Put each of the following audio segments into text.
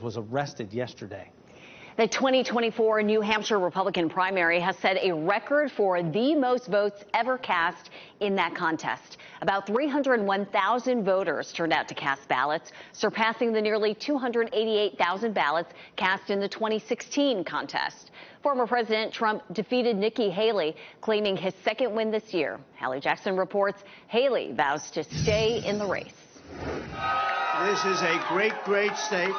was arrested yesterday. The 2024 New Hampshire Republican primary has set a record for the most votes ever cast in that contest. About 301,000 voters turned out to cast ballots, surpassing the nearly 288,000 ballots cast in the 2016 contest. Former President Trump defeated Nikki Haley, claiming his second win this year. Hallie Jackson reports Haley vows to stay in the race. This is a great state.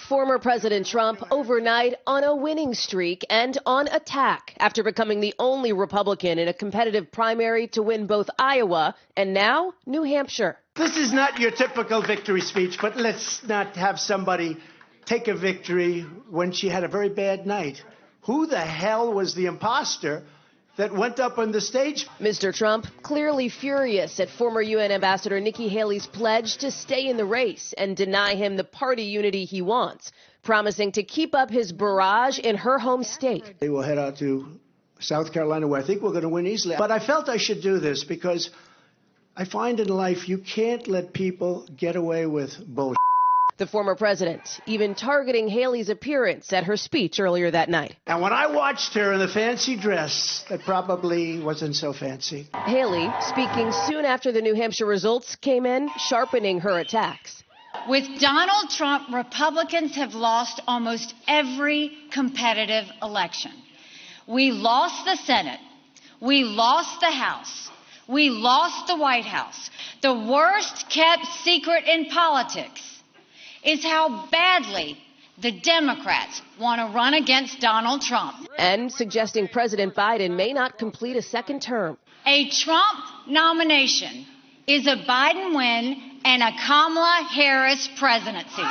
Former President Trump overnight on a winning streak and on attack after becoming the only Republican in a competitive primary to win both Iowa and now New Hampshire. This is not your typical victory speech, but let's not have somebody take a victory when she had a very bad night. Who the hell was the imposter that went up on the stage? Mr. Trump clearly furious at former UN Ambassador Nikki Haley's pledge to stay in the race and deny him the party unity he wants, promising to keep up his barrage in her home state. They will head out to South Carolina, where I think we're going to win easily. But I felt I should do this because I find in life you can't let people get away with bullshit. The former president even targeting Haley's appearance at her speech earlier that night. And when I watched her in the fancy dress, that probably wasn't so fancy. Haley speaking soon after the New Hampshire results came in, sharpening her attacks. With Donald Trump, Republicans have lost almost every competitive election. We lost the Senate. We lost the House. We lost the White House. The worst kept secret in politics is how badly the Democrats want to run against Donald Trump. And suggesting President Biden may not complete a second term. A Trump nomination is a Biden win and a Kamala Harris presidency.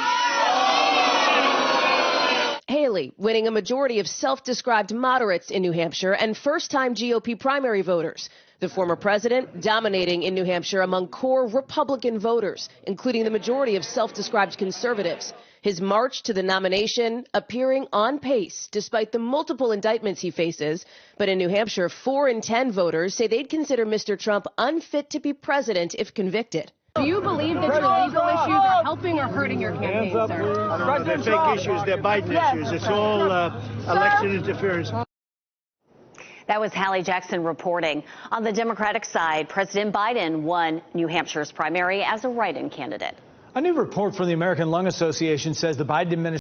Haley winning a majority of self-described moderates in New Hampshire and first-time GOP primary voters. The former president dominating in New Hampshire among core Republican voters, including the majority of self-described conservatives. His march to the nomination appearing on pace despite the multiple indictments he faces. But in New Hampshire, 4 in 10 voters say they'd consider Mr. Trump unfit to be president if convicted. Do you believe that your legal issues are helping or hurting your campaign, sir? They're fake issues. They're Biden issues. It's all election interference. That was Hallie Jackson reporting. On the Democratic side, President Biden won New Hampshire's primary as a write-in candidate. A new report from the American Lung Association says the Biden administration